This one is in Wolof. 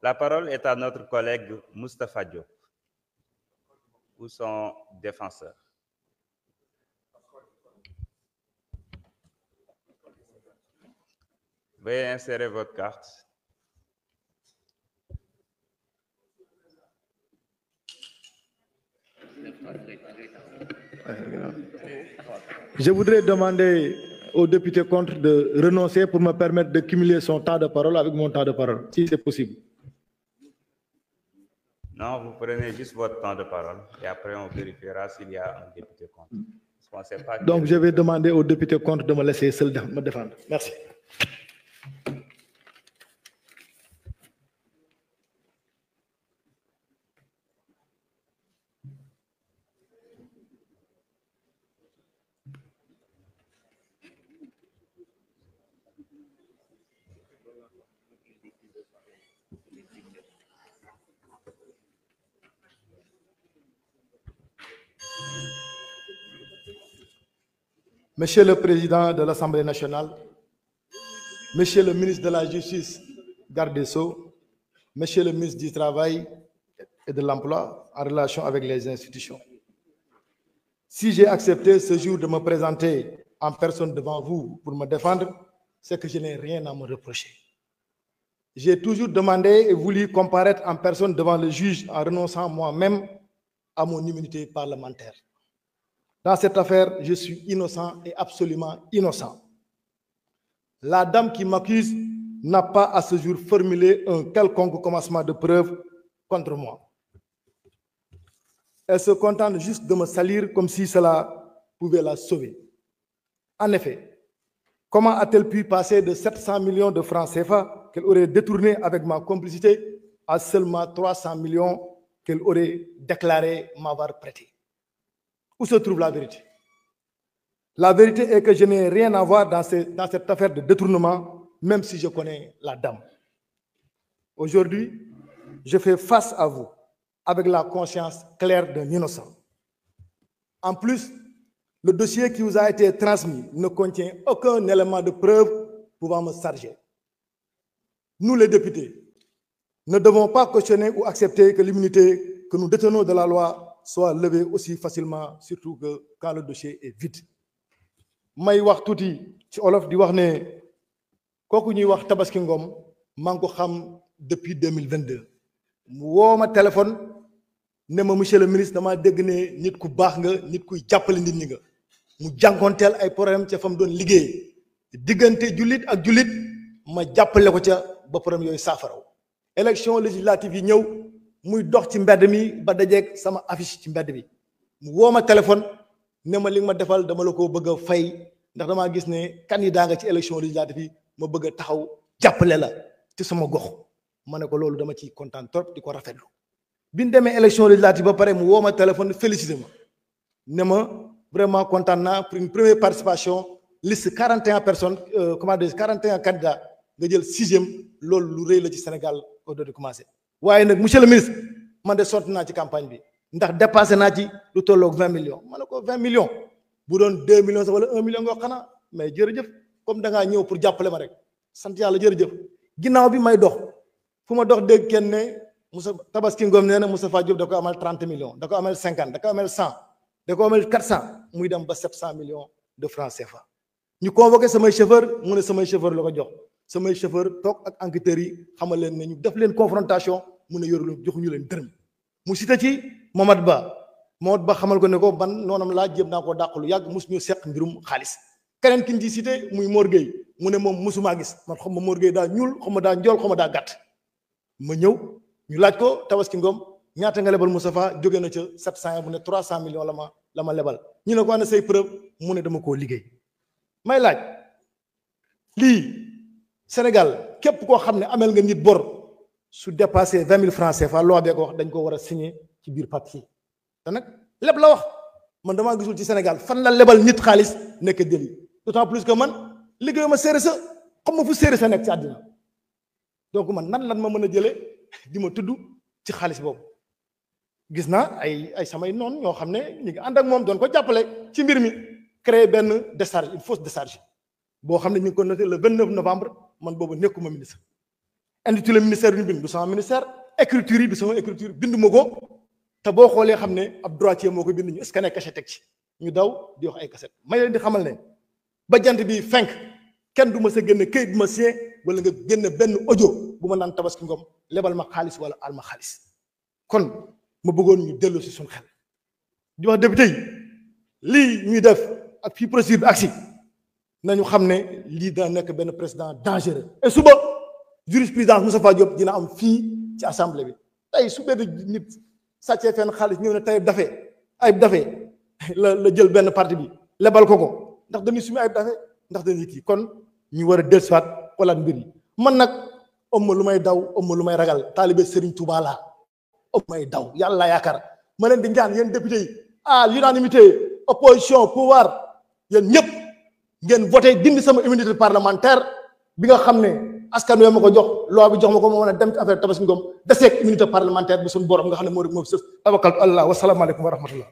La parole est à notre collègue Moustapha Diop, ou son défenseur. Veuillez insérer votre carte. Je voudrais demander au député contre de renoncer pour me permettre de cumuler son temps de parole avec mon temps de parole, si c'est possible. Non, vous prenez juste votre temps de parole et après on vérifiera s'il y a un député contre. Donc je vais demander au député contre de me laisser seul me défendre. Merci. Monsieur le Président de l'Assemblée nationale, Monsieur le ministre de la Justice, garde des Sceaux, Monsieur le ministre du Travail et de l'Emploi en relation avec les institutions. Si j'ai accepté ce jour de me présenter en personne devant vous pour me défendre, c'est que je n'ai rien à me reprocher. J'ai toujours demandé et voulu comparaître en personne devant le juge en renonçant moi-même à mon immunité parlementaire. Dans cette affaire, je suis innocent et absolument innocent. La dame qui m'accuse n'a pas à ce jour formulé un quelconque commencement de preuve contre moi. Elle se contente juste de me salir comme si cela pouvait la sauver. En effet, comment a-t-elle pu passer de 700 millions de francs CFA qu'elle aurait détourné avec ma complicité à seulement 300 millions qu'elle aurait déclaré m'avoir prêté? Où se trouve la vérité? La vérité est que je n'ai rien à voir dans cette affaire de détournement, même si je connais la dame. Aujourd'hui, je fais face à vous avec la conscience claire d'un innocent. En plus, le dossier qui vous a été transmis ne contient aucun élément de preuve pouvant me charger. Nous, les députés, ne devons pas cautionner ou accepter que l'immunité que nous détenons de la loi soit levée aussi facilement, surtout que quand le dossier est vide. may wax tuuti ci olof di wax ne kooku ñuy wax Tabaski Ngom maa ngi ko xam depuis 2022 mu woo ma téléphone ne ma monsieur le ministre dama dégg ne nit ku baax nga nit kuy jàppale nit ñi nga mu jànkoonteel ay problème ca fa mu doon liggéey diggante jullit ak jullit ma jàppale ko ca ba problème yooyu saafaraw élection législative yi ñëw muy dox ci mbedd mi ba dajeeg sama affiche ci mbedd bi mu woo ma téléphone ne ma li nga ma defal dama la ko bëgg a fay ndax damaa gis ne candidat nga ci élection législative yi ma bëgg a taxaw jàppale la ci sama gox ma ne ko loolu dama ciy kontaan trop di ko rafetlu bi ñu demee élection législative ba pare mu woo ma téléphone félicité ma ne ma vraiment kontaan naa pour une première participation liste 41 personnes comment dire 41 candidats nga jël 6e loolu lu rëy la ci Sénégal au delà de commencer. waaye nag monsieur le ministre man de sorti naa ci campagne bi ndax dépassé naa ci lu tolloog 20 millions ma ne ko 20 millions bu doon 2 millions sax wala 1 million nga wax xanaa mais jërëjëf comme da ngaa ñëw pour jàppale ma rek sant yàlla jërëjëf ginnaaw bi may dox fu ma dox dégg kenn ne Moussa Tabaski Ngom nee na Moustapha Diop da ko amal 30 millions da ko amal 50 da ko amal 100 da ko amal 400 muy dem ba 700 millions de francs CFA. ñu convoqué samay chauffeur mu ne samay chauffeur la ko jox samay chauffeur toog ak enquêteurs yi xamal leen ne ñu def leen confrontation mu ne yoru joxuñu leen dërëm mu cité ci Mohamed Ba xamal ko ne ko ban noonam laa jéem naa koo dàqalu yàgg mosu ñu seq mbirum xaalis keneen ki ñu ci cité muy Mor Gueye mu ne moom mosumaa gis man xam ma Mor Gueye daa ñuul xam ma daa njool xam ma daa gàtt ma ñëw ñu laaj ko Tabaski Ngom ñaata nga lebal Moustapha jóge na ca 700 mu ne 300 millions la ma lebal ñu ne ko ana say preuve mu ne dama koo liggéey may laaj lii Sénégal képp koo xam ne amel nga nit bor su dépassé 20 000 francs CFA loi bee ko wax dañ ko war a signé ci biir papier te nag leb la wax man damaa gisul ci Sénégal fan la lebal nit xaalis nekk délit d'autant plus que man liggéeyu ma séeré sa xam ma fu séeré sa nekk ci àddina donc man nan lan ma mën a jëlee di ma tudd ci xaalis boobu gis naa ay samay noonu ñoo xam ne ñu ngi ànd ak moom doon ko jàppale ci mbir mi créer benn décharge une fausse décharge boo xam ne ñu ngi ko noté le 29 novembre man boobu nekkuma ministre intitulé ministère yu bind du sama ministère écriture yi du sama écriture bindu ma ko te boo xoolee xam ne ab droitier moo ko bind ñu scanné cachet teg ci ñu daw di wax ay cassette may leen di xamal ne ba jant bi fenk kenn du ma sa génn këyit bu ma sien wala nga génn benn audio bu ma naan Tabaski Ngom lebal ma xaalis wala al ma xaalis kon ma bëggoon ñu dellu si suñu xel di wax député yi lii ñuy def ak fii procédure bi agsi nañu xam ne lii dana nekk benn président dangereux et suba jurisprudence Moustapha Diop dina am fii ci assemblée bi tey su benn nit sàccee fenn xaalis ñëw ne Taïb Daffé la jël benn parti bi lebal ko ndax dañuy sumi Ayib Daffé ndax dañuy kii kon ñu war a dellusiwaat xoolaat mbir yi man nag ëmma lu may daw ëmma lu may ragal taalibe Serigne Touba laa ëmma may daw yàlla laa yaakaar ma leen di ñaan yéen député yi à l'unanimité opposition pouvoir yéen ñëpp ngeen voté dindi sama immunité parlementaire bi nga xam ne askan wi ma ko jox loi bi jox ma ko ma mën a dem ci affaire Tabaski Ngom deseeg immunité parlementaire bi suñu borom nga xam ne moo rek moo fi sës tawakkal Allah wasalaamaaleykum wa rahmatullah